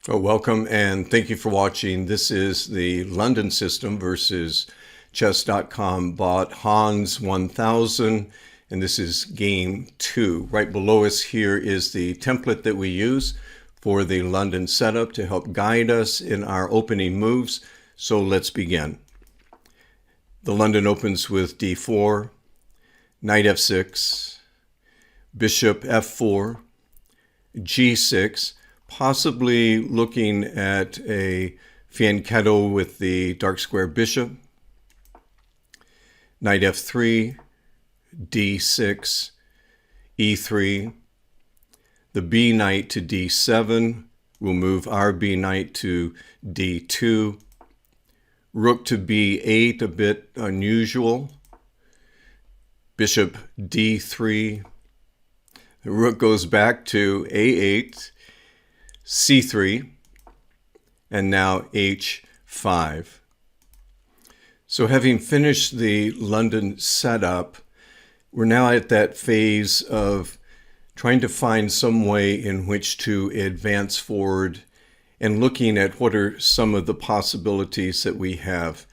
Welcome and thank you for watching. This is the London system versus chess.com bot Hans 1000, and this is game 2. Right below us here is the template that we use for the London setup to help guide us in our opening moves. So let's begin. The London opens with d4, knight f6, bishop f4, g6, possibly looking at a fianchetto with the dark square bishop, knight f3, d6, e3, the b knight to d7 will move our b knight to d2, rook to b8, a bit unusual, bishop d3, the rook goes back to a8, c3, and now h5. So having finished the London setup, we're now at that phase of trying to find some way in which to advance forward and looking at what are some of the possibilities that we have.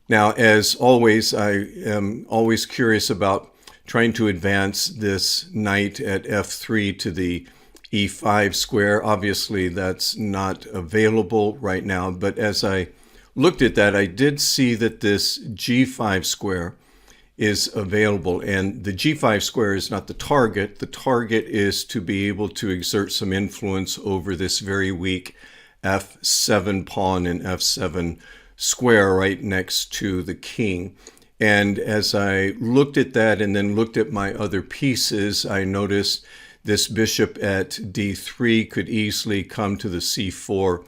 Now, as always, I am always curious about trying to advance this knight at f3 to the e5 square. Obviously, that's not available right now, but as I looked at that, I did see that this g5 square is available, and the g5 square is not the target. The target is to be able to exert some influence over this very weak f7 pawn and f7 square right next to the king. And as I looked at that and then looked at my other pieces, I noticed this bishop at d3 could easily come to the c4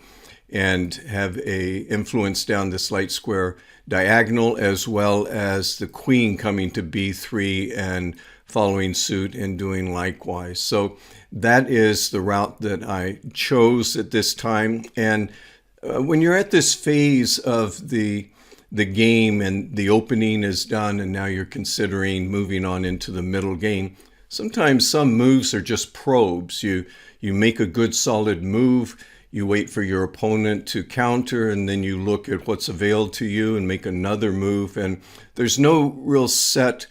and have a influence down this light square diagonal, as well as the queen coming to b3 and following suit and doing likewise. So that is the route that I chose at this time. And when you're at this phase of the game and the opening is done and now you're considering moving on into the middle game, sometimes some moves are just probes. You make a good solid move, you wait for your opponent to counter, and then you look at what's availed to you and make another move. And there's no real set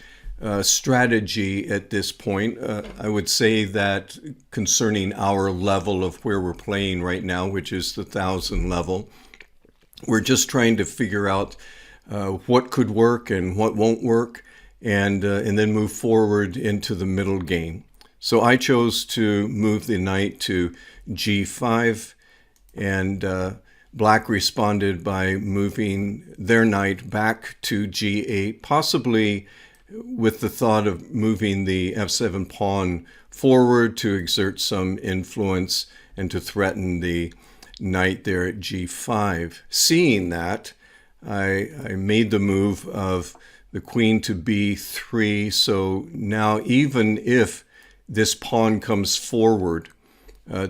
strategy at this point. I would say that concerning our level of where we're playing right now, which is the 1000 level, we're just trying to figure out what could work and what won't work, and then move forward into the middle game. So I chose to move the knight to g5, and Black responded by moving their knight back to g8, possibly with the thought of moving the f7 pawn forward to exert some influence and to threaten the knight there at g5. Seeing that, I made the move of the queen to b3. So now even if this pawn comes forward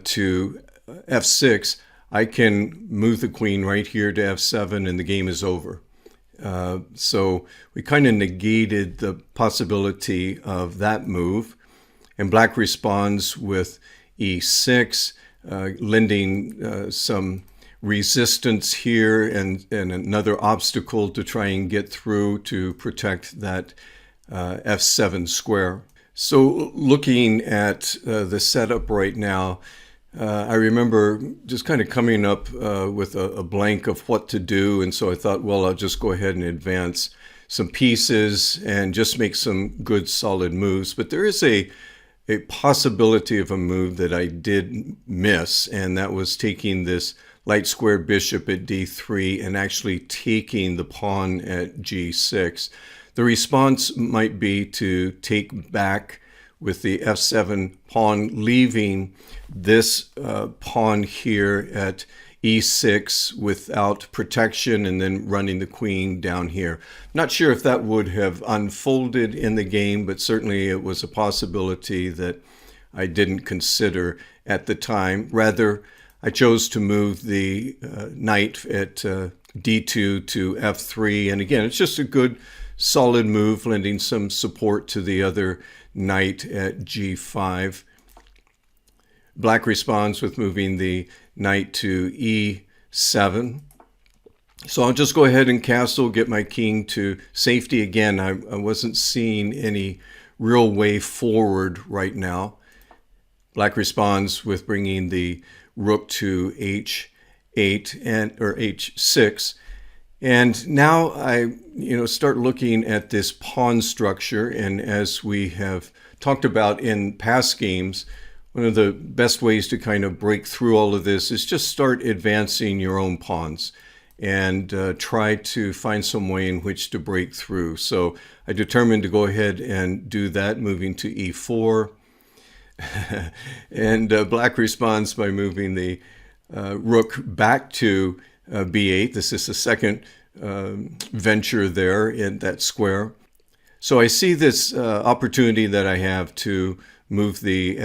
to f6, I can move the queen right here to f7 and the game is over. So we kind of negated the possibility of that move. And Black responds with e6, lending some resistance here and another obstacle to try and get through to protect that f7 square. So looking at the setup right now, I remember just kind of coming up with a blank of what to do, and so I thought, well, I'll just go ahead and advance some pieces and just make some good solid moves. But there is a possibility of a move that I did miss, and that was taking this light square bishop at d3 and actually taking the pawn at g6. The response might be to take back with the f7 pawn, leaving this pawn here at e6 without protection, and then running the queen down here. Not sure if that would have unfolded in the game, but certainly it was a possibility that I didn't consider at the time. Rather, I chose to move the knight at d2 to f3, and again, it's just a good solid move, lending some support to the other knight at g5. Black responds with moving the knight to e7. So I'll just go ahead and castle, get my king to safety again. I wasn't seeing any real way forward right now. Black responds with bringing the rook to h8 or h6. And now I start looking at this pawn structure. And as we have talked about in past games, one of the best ways to kind of break through all of this is just start advancing your own pawns and try to find some way in which to break through. So I determined to go ahead and do that, moving to e4. And Black responds by moving the rook back to b8. This is the second venture there in that square. So I see this opportunity that I have to move the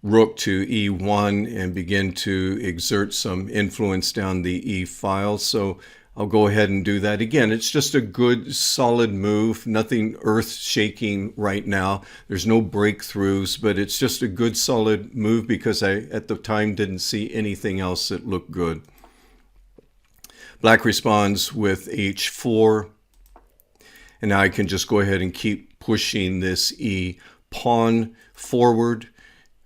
rook to e1 and begin to exert some influence down the e file. So I'll go ahead and do that again. It's just a good, solid move, nothing earth-shaking right now. There's no breakthroughs, but it's just a good, solid move because I, at the time, didn't see anything else that looked good. Black responds with h4. And now I can just go ahead and keep pushing this e pawn forward.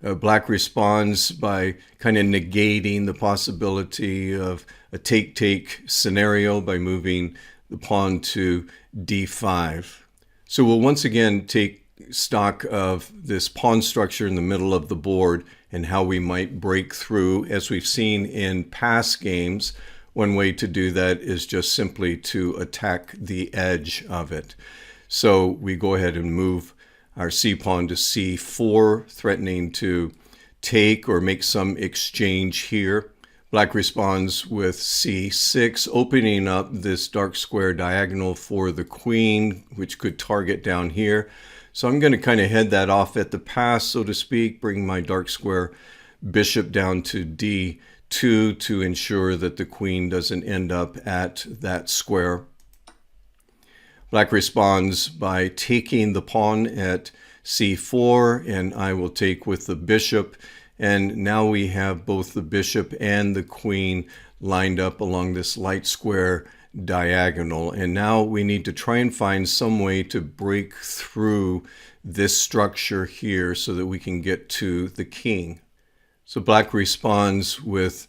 Black responds by kind of negating the possibility of a take-take scenario by moving the pawn to d5. So we'll once again take stock of this pawn structure in the middle of the board and how we might break through. As we've seen in past games, one way to do that is just simply to attack the edge of it. So we go ahead and move our c-pawn to c4, threatening to take or make some exchange here. Black responds with c6, opening up this dark square diagonal for the queen, which could target down here. So I'm going to kind of head that off at the pass, so to speak, bring my dark square bishop down to d2 to ensure that the queen doesn't end up at that square. Black responds by taking the pawn at c4, and I will take with the bishop. And now we have both the bishop and the queen lined up along this light square diagonal. And now we need to try and find some way to break through this structure here so that we can get to the king. So Black responds with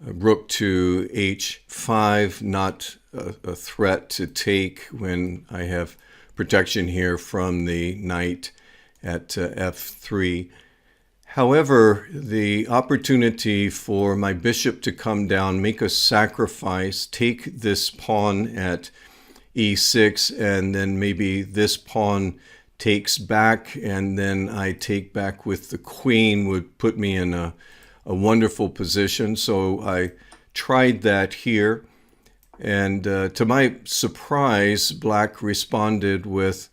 rook to h5, not a threat to take when I have protection here from the knight at f3. However, the opportunity for my bishop to come down, make a sacrifice, take this pawn at e6, and then maybe this pawn takes back, and then I take back with the queen would put me in a wonderful position. So I tried that here. And to my surprise, Black responded with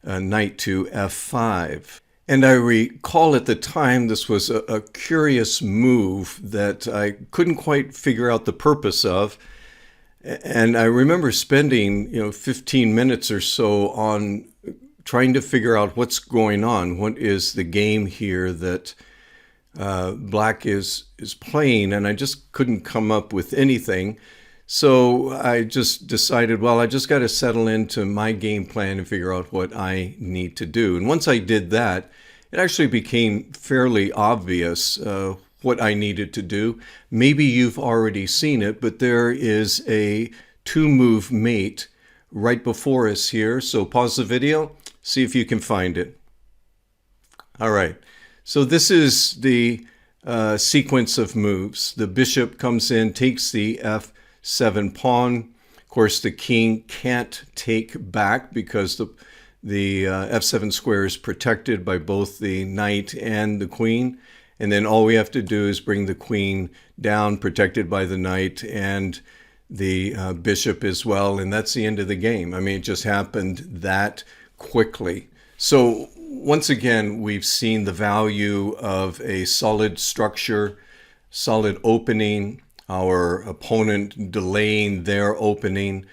knight to f5. And I recall at the time this was a curious move that I couldn't quite figure out the purpose of. And I remember spending 15 minutes or so on trying to figure out what's going on. What is the game here that Black is playing? And I just couldn't come up with anything. So I just decided, well, I just got to settle into my game plan and figure out what I need to do. And once I did that, it actually became fairly obvious what I needed to do. Maybe you've already seen it, but there is a two-move mate right before us here. So pause the video, see if you can find it. All right, so this is the sequence of moves. The bishop comes in, takes the f7 pawn. Of course, the king can't take back because the f7 square is protected by both the knight and the queen. And then all we have to do is bring the queen down, protected by the knight and the bishop as well. And that's the end of the game. I mean, it just happened that quickly. So once again, we've seen the value of a solid structure, solid opening, our opponent delaying their opening,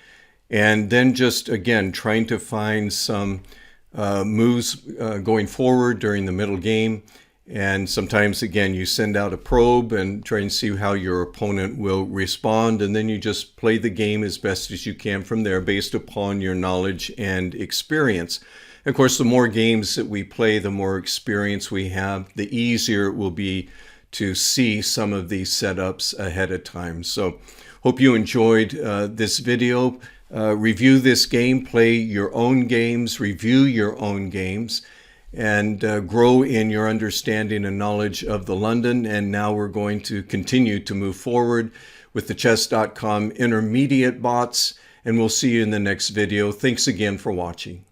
and then just, again, trying to find some moves going forward during the middle game. And sometimes, again, you send out a probe and try and see how your opponent will respond. And then you just play the game as best as you can from there based upon your knowledge and experience. Of course, the more games that we play, the more experience we have, the easier it will be to see some of these setups ahead of time. So hope you enjoyed this video. Review this game, play your own games, review your own games, and grow in your understanding and knowledge of the London. And now we're going to continue to move forward with the Chess.com intermediate bots, and we'll see you in the next video. Thanks again for watching.